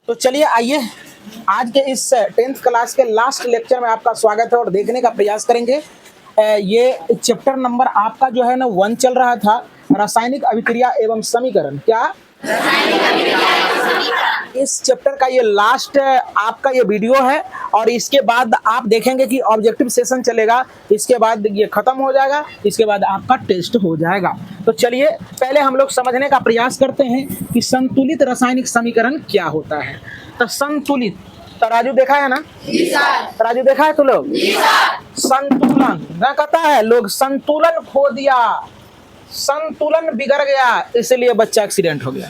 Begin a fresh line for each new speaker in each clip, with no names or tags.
तो चलिए आइए आज के इस 10th क्लास के लास्ट लेक्चर में आपका स्वागत है और देखने का प्रयास करेंगे। ये चैप्टर नंबर आपका जो है ना 1 चल रहा था, रासायनिक अभिक्रिया एवं समीकरण। क्या इस चैप्टर का ये लास्ट आपका ये वीडियो है और इसके बाद आप देखेंगे कि ऑब्जेक्टिव सेशन चलेगा, इसके बाद ये खत्म हो जाएगा, इसके बाद आपका टेस्ट हो जाएगा। तो चलिए पहले हम लोग समझने का प्रयास करते हैं कि संतुलित रासायनिक समीकरण क्या होता है। तो संतुलित, तराजू देखा है ना? तराजू देखा है तो लोग संतुलन क्या कहता है, लोग संतुलन खो दिया, संतुलन बिगड़ गया, इसलिए बच्चा एक्सीडेंट हो गया,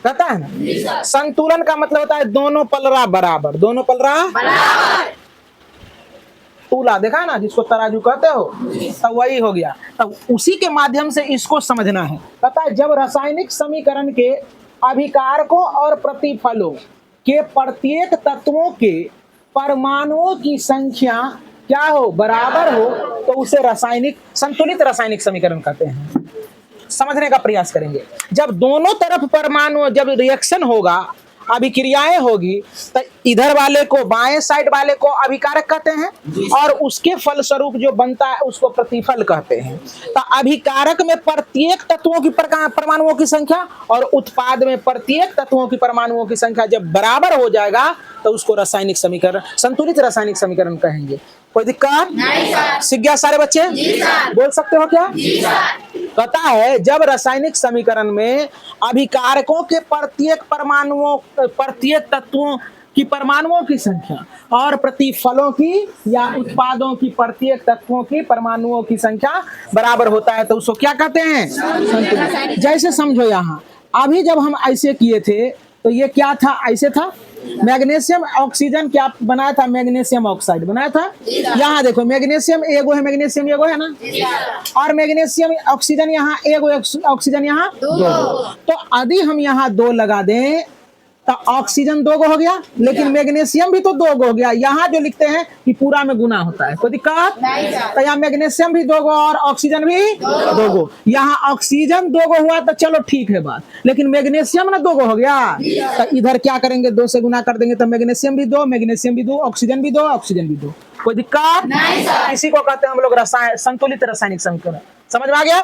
कहता है ना। संतुलन का मतलब होता है दोनों पलड़ा बराबर, दोनों पलड़ा बराबर। तूला देखा ना, जिसको तराजू कहते हो, तो वही हो गया। तब उसी के माध्यम से इसको समझना है। कहता है जब रासायनिक समीकरण के अभिकारकों और प्रतिफलों के प्रत्येक तत्वों के परमाणुओं की संख्या क्या हो, बराबर हो, तो उसे रासायनिक संतुलित रासायनिक समीकरण कहते हैं। समझने का प्रयास करेंगे। जब दोनों तरफ परमाणु, जब रिएक्शन होगा, अभिक्रियाएं होगी, तो इधर वाले को, बाएं साइड वाले को अभिकारक कहते हैं और उसके फलस्वरूप जो बनता है उसको प्रतिफल कहते हैं। तो अभिकारक में प्रत्येक तत्वों की परमाणुओं की संख्या और उत्पाद में प्रत्येक तत्वों की परमाणुओं की संख्या जब बराबर हो जाएगा तो उसको रासायनिक समीकरण, संतुलित रासायनिक समीकरण कहेंगे। कोई दिक्कत नहीं? सीख गया सारे बच्चे? बोल सकते हो क्या? कहता है जब रासायनिक समीकरण में अभिकारकों के प्रत्येक परमाणुओं, प्रत्येक तत्वों की परमाणुओं की संख्या और प्रतिफलों की या उत्पादों की प्रत्येक तत्वों की परमाणुओं की संख्या बराबर होता है तो उसको क्या कहते हैं, संतुलित। जैसे समझो यहाँ अभी जब हम ऐसे किए थे तो ये क्या था, ऐसे था, मैग्नीशियम ऑक्सीजन क्या बनाया था, मैग्नीशियम ऑक्साइड बनाया था। यहाँ देखो मैग्नीशियम एगो है, मैग्नीशियम एगो है ना, और मैग्नीशियम ऑक्सीजन यहाँ एगो, ऑक्सीजन यहाँ दो। तो यदि हम यहाँ 2 लगा दें तो ऑक्सीजन 2 गो हो गया, लेकिन मैग्नीशियम भी तो 2 गो हो गया। यहाँ जो लिखते हैं कि पूरा में गुना होता है, कोई दिक्कत नहीं। तो यहाँ मैग्नीशियम भी 2 गो और ऑक्सीजन भी 2 गो। यहाँ ऑक्सीजन 2 गो हुआ तो चलो ठीक है बात, लेकिन मैग्नीशियम ना 2 गो हो गया, तो इधर क्या करेंगे, 2 से गुना कर देंगे तो मैग्नीशियम भी 2, मैग्नीशियम भी 2, ऑक्सीजन भी 2, ऑक्सीजन भी 2। कोई दिक्कत नहीं। इसी को कहते हैं हम लोग संतुलित रासायनिक समीकरण। समझ में आ गया?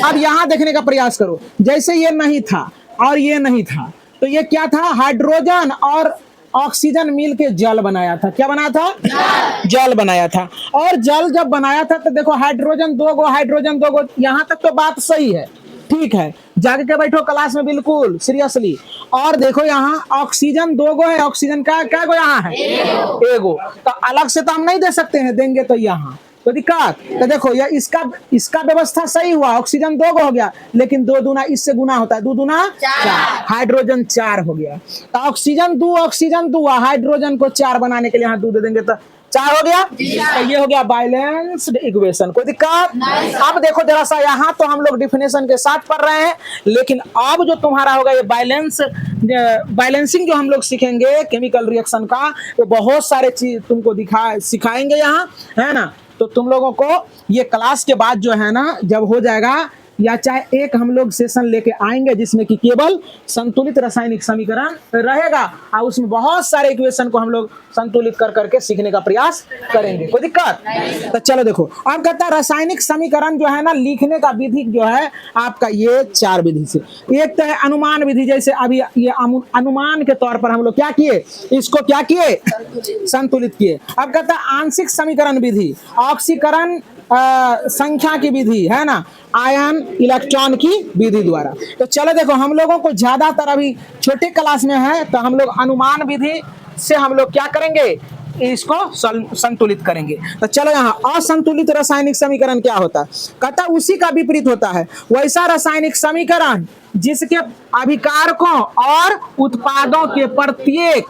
अब यहाँ देखने का प्रयास करो, जैसे ये नहीं था और ये नहीं था, तो ये क्या था, हाइड्रोजन और ऑक्सीजन मिल के जल बनाया था। क्या बनाया था? जल बनाया था। और जल जब बनाया था तो देखो हाइड्रोजन 2 गो, हाइड्रोजन 2 गो, यहाँ तक तो बात सही है, ठीक है, जाके के बैठो क्लास में बिल्कुल सीरियसली। और देखो यहाँ ऑक्सीजन 2 गो है, ऑक्सीजन का क्या गो यहाँ है, एगो। तो अलग से तो हम नहीं दे सकते हैं, देंगे तो यहाँ तो दिक्कत। तो देखो ये इसका व्यवस्था सही हुआ, ऑक्सीजन 2 गो हो गया, लेकिन 2 दूना इससे गुना होता है, 2 दूना 4, हाइड्रोजन 4 हो गया। तो ऑक्सीजन 2 हाइड्रोजन को 4 बनाने के लिए यहाँ 2 दे देंगे तो 4 हो गया। तो ये हो गया बैलेंस्ड इक्वेशन। कोई दिक्कत? अब देखो जरा सा, यहाँ तो हम लोग डिफिनेशन के साथ पढ़ रहे हैं, लेकिन अब जो तुम्हारा होगा ये बैलेंसिंग जो हम लोग सीखेंगे केमिकल रिएक्शन का, वो बहुत सारे चीज तुमको सिखाएंगे यहाँ, है ना। तो तुम लोगों को ये क्लास के बाद जो है ना, जब हो जाएगा, या चाहे एक हम लोग सेशन लेके आएंगे जिसमें कि केवल संतुलित रासायनिक समीकरण रहेगा और उसमें बहुत सारे इक्वेशन को हम लोग संतुलित कर करके सीखने का प्रयास करेंगे। कोई दिक्कत? तो चलो देखो, अब कहता है रासायनिक समीकरण जो है ना, लिखने का विधि जो है आपका ये 4 विधि से। एक तो है अनुमान विधि, जैसे अभी ये अनुमान के तौर पर हम लोग क्या किए, इसको क्या किए, संतुलित किए। अब कहता है आंशिक समीकरण विधि, ऑक्सीकरण संख्या की विधि, है ना, आयन इलेक्ट्रॉन की विधि द्वारा। तो चलो देखो, हम लोगों को ज्यादातर अभी छोटे क्लास में है तो हम लोग अनुमान विधि से हम लोग क्या करेंगे, इसको संतुलित करेंगे। तो चलो यहाँ असंतुलित रासायनिक समीकरण क्या होता है, कहता उसी का विपरीत होता है वैसा रासायनिक समीकरण जिसके अभिकारकों और उत्पादों के प्रत्येक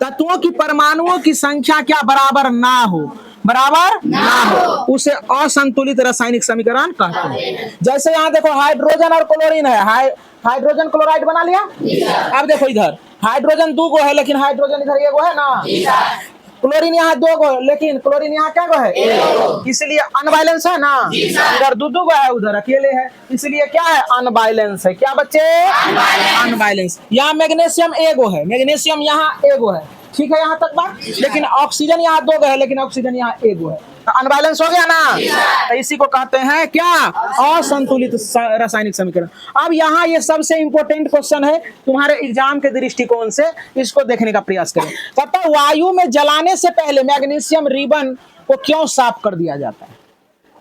तत्वों की परमाणुओं की संख्या क्या बराबर ना हो, बराबर ना हो, उसे असंतुलित रासायनिक समीकरण कहते हैं। जैसे यहाँ देखो हाइड्रोजन और क्लोरीन है, हाइड्रोजन क्लोराइड बना लिया। अब देखो इधर हाइड्रोजन 2 गो है, लेकिन हाइड्रोजन इधर 1 गो है ना, क्लोरीन यहाँ 2 गो, लेकिन क्लोरीन यहाँ क्या गो है, इसलिए अनबैलेंस है ना, इधर 2 गो है, उधर अकेले है, इसलिए क्या है, अनबैलेंस है। क्या बच्चे, अनबैलेंस। यहाँ मैग्नीशियम एगो है, मैग्नीशियम यहाँ एगो है, ठीक है यहाँ तक बात, लेकिन ऑक्सीजन यहाँ 2 गो है, लेकिन ऑक्सीजन यहाँ एगो है, तो अनबैलेंस हो गया ना, तो इसी को कहते हैं क्या, असंतुलित रासायनिक समीकरण। अब यहाँ ये सबसे इंपॉर्टेंट क्वेश्चन है तुम्हारे एग्जाम के दृष्टिकोण से, इसको देखने का प्रयास करें। पता वायु में जलाने से पहले मैग्नीशियम रिबन को क्यों साफ कर दिया जाता है,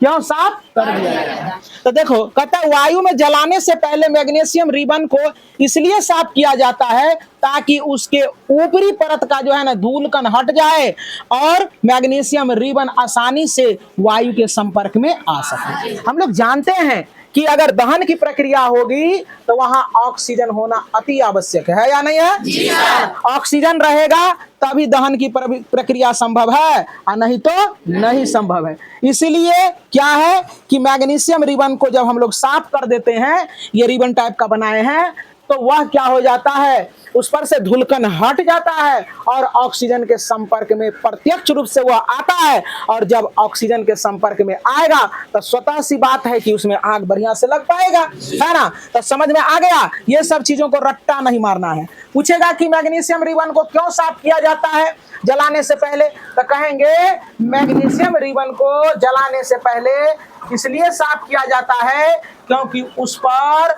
क्यों साफ कर दिया जाता है? तो देखो कहता है वायु में जलाने से पहले मैग्नीशियम रिबन को इसलिए साफ किया जाता है ताकि उसके ऊपरी परत का जो है ना धूलकण हट जाए और मैग्नीशियम रिबन आसानी से वायु के संपर्क में आ सके। हम लोग जानते हैं कि अगर दहन की प्रक्रिया होगी तो वहां ऑक्सीजन होना अति आवश्यक है या नहीं है? ऑक्सीजन रहेगा तभी दहन की प्रक्रिया संभव है, और नहीं तो नहीं संभव है। इसीलिए क्या है कि मैग्नीशियम रिबन को जब हम लोग साफ कर देते हैं, ये रिबन टाइप का बनाए हैं, तो वह क्या हो जाता है, उस पर से धूलकण हट जाता है और ऑक्सीजन के संपर्क में प्रत्यक्ष रूप से वह आता है, और जब ऑक्सीजन के संपर्क में आएगा तो स्वतः सी बात है कि उसमें आग बढ़िया से लग पाएगा, है ना। तो समझ में आ गया, ये सब चीजों को रट्टा नहीं मारना है। पूछेगा कि मैग्नीशियम रिबन को क्यों साफ किया जाता है जलाने से पहले, तो कहेंगे मैग्नीशियम रिबन को जलाने से पहले इसलिए साफ किया जाता है क्योंकि उस पर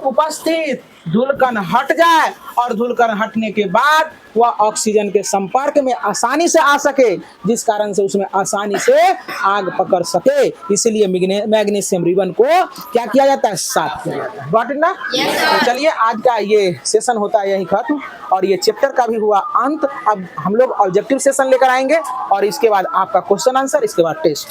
उपस्थित धूलकण हट जाए, और धूलकण हटने के बाद वह ऑक्सीजन के संपर्क में आसानी से आ सके, जिस कारण से उसमें आसानी से आग पकड़ सके। इसलिए मैग्नीशियम रिबन को क्या किया जाता है, साफ किया जाता है। गॉट इट ना? तो चलिए आज का ये सेशन होता है यही खत्म, और ये चैप्टर का भी हुआ अंत। अब हम लोग ऑब्जेक्टिव सेशन लेकर आएंगे, और इसके बाद आपका क्वेश्चन आंसर, इसके बाद टेस्ट।